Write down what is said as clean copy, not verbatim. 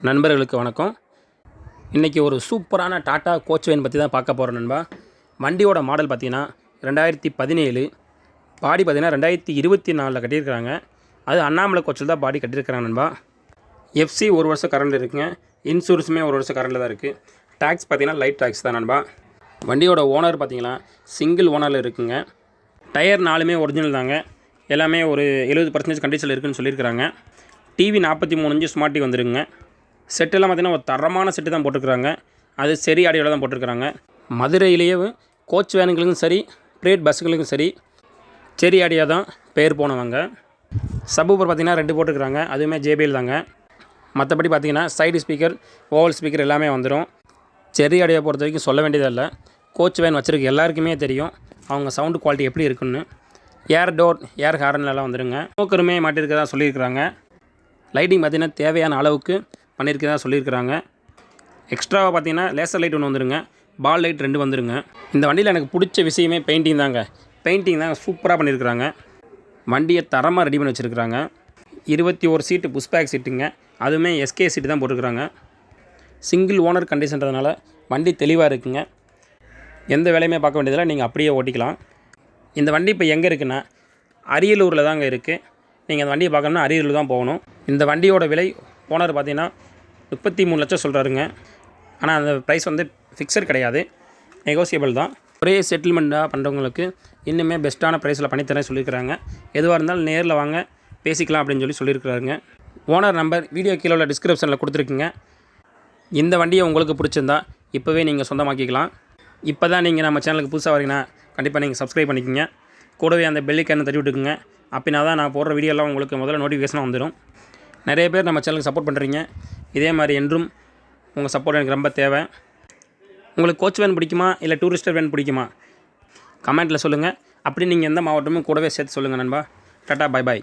நண்பர்களுக்கு வணக்கம். இன்றைக்கி ஒரு சூப்பரான டாட்டா கோச் வேன் பற்றி தான் பார்க்க போகிறோம் நண்பா. வண்டியோட மாடல் பார்த்தீங்கன்னா 2017, பாடி பார்த்தீங்கன்னா 2024 கட்டியிருக்கிறாங்க. அது அண்ணாமலை கோச்சில் தான் பாடி கட்டியிருக்கிறாங்க நண்பா. எஃப்சி 1 வருஷம் கரண்டில் இருக்குங்க. இன்சூரன்ஸுமே 1 வருஷம் கரண்டில் தான் இருக்குது. டேக்ஸ் பார்த்தீங்கன்னா லைட் டேக்ஸ் தான் நண்பா. வண்டியோட ஓனர் பார்த்தீங்கன்னா சிங்கிள் ஓனரில் இருக்குங்க. டயர் 4மே ஒரிஜினல் தாங்க. எல்லாமே ஒரு 70% கண்டிஷனில் இருக்குதுன்னு சொல்லியிருக்கிறாங்க. டிவி 43 இன்ச்சு ஸ்மார்ட் டிவி வந்துருங்க. செட்டெல்லாம் பார்த்திங்கன்னா ஒரு தரமான செட்டு தான் போட்டிருக்கிறாங்க. அது சரி ஆடியோவில் தான் போட்டிருக்கிறாங்க. மதுரையிலேயே கோச் வேனுங்களுக்கும் சரி, ப்ரைவேட் பஸ்ஸுகளுக்கும் சரி, செரி ஆடியோ தான் பேர் போனவங்க. சப்வூஃபர் பார்த்திங்கன்னா 2 போட்டிருக்கிறாங்க. அதுவுமே JBL தாங்க. மற்றபடி பார்த்திங்கன்னா சைடு ஸ்பீக்கர், ஓவல் ஸ்பீக்கர் எல்லாமே வந்துடும். செரி ஆடியோ பொறுத்த வரைக்கும் சொல்ல வேண்டியது இல்லை. கோச் வேன் வச்சுருக்க எல்லாருக்குமே தெரியும் அவங்க சவுண்டு குவாலிட்டி எப்படி இருக்குன்னு. ஏர் டோர், ஏர் ஹாரன்லாம் வந்துடுங்க. ஸ்மோக்கருமே மாட்டியிருக்கதான் சொல்லியிருக்கிறாங்க. லைட்டிங் பார்த்திங்கன்னா தேவையான அளவுக்கு பண்ணியிருக்கதா சொல்லியிருக்கிறாங்க. எக்ஸ்ட்ராவாக பார்த்தீங்கன்னா லேசர் லைட் ஒன்று வந்துருங்க. பால் லைட் 2 வந்துருங்க. இந்த வண்டியில் எனக்கு பிடிச்ச விஷயமே பெயிண்டிங் தாங்க. பெயிண்டிங் தாங்க சூப்பராக பண்ணியிருக்கிறாங்க. வண்டியை தரமாக ரெடி பண்ணி வச்சுருக்கிறாங்க. 21 சீட்டு புஷ் பேக் சீட்டுங்க. அதுவுமே SK சீட்டு தான் போட்டிருக்கிறாங்க. சிங்கிள் ஓனர் கண்டிஷன்றதுனால வண்டி தெளிவாக இருக்குங்க. எந்த வேலையுமே பார்க்க வேண்டியதில்லை, நீங்கள் அப்படியே ஓட்டிக்கலாம். இந்த வண்டி இப்போ எங்கே இருக்குன்னா அரியலூரில் தாங்க இருக்குது. நீங்கள் அந்த வண்டியை பார்க்கணுன்னா அரியலூர் தான் போகணும். இந்த வண்டியோட விலை ஓனர் பார்த்தீங்கன்னா 33 லட்சம் சொல்கிறாருங்க. ஆனால் அந்த ப்ரைஸ் வந்து ஃபிக்ஸட் கிடையாது, நெகோசியபிள் தான். ஒரே செட்டில்மெண்ட்டாக பண்ணுறவங்களுக்கு இன்னுமே பெஸ்ட்டான ப்ரைஸில் பண்ணித்தரேன் சொல்லியிருக்கிறாங்க. எதுவாக இருந்தாலும் நேரில் வாங்க பேசிக்கலாம் அப்படின்னு சொல்லியிருக்கிறாருங்க. ஓனர் நம்பர் வீடியோ கீழே உள்ள டிஸ்கிரிப்ஷனில் கொடுத்துருக்குங்க. இந்த வண்டியை உங்களுக்கு பிடிச்சிருந்தா இப்போவே நீங்கள் சொந்தமாக்கிக்கலாம். இப்போ தான் நீங்கள் நம்ம சேனலுக்கு புதுசாக வரீங்கன்னா கண்டிப்பாக நீங்கள் சப்ஸ்கிரைப் பண்ணிக்கோங்க. கூடவே அந்த பெல்லைக்கான தட்டி விட்டுக்குங்க. அப்படின்னா தான் நான் போடுற வீடியோலாம் உங்களுக்கு முதல்ல நோட்டிஃபிகேஷனாக வந்துடும். நிறைய பேர் நம்ம சேனலுக்கு சப்போர்ட் பண்ணுறீங்க. இதே மாதிரி என்றும் உங்கள் சப்போர்ட் எனக்கு ரொம்ப தேவை. உங்களுக்கு கோச் வேன் பிடிக்குமா இல்லை டூரிஸ்டர் வேன் பிடிக்குமா கமெண்ட்டில் சொல்லுங்கள். அப்படி நீங்கள் எந்த மாவட்டமும் கூடவே சேர்த்து சொல்லுங்கள் நண்பா. Tata, bye bye.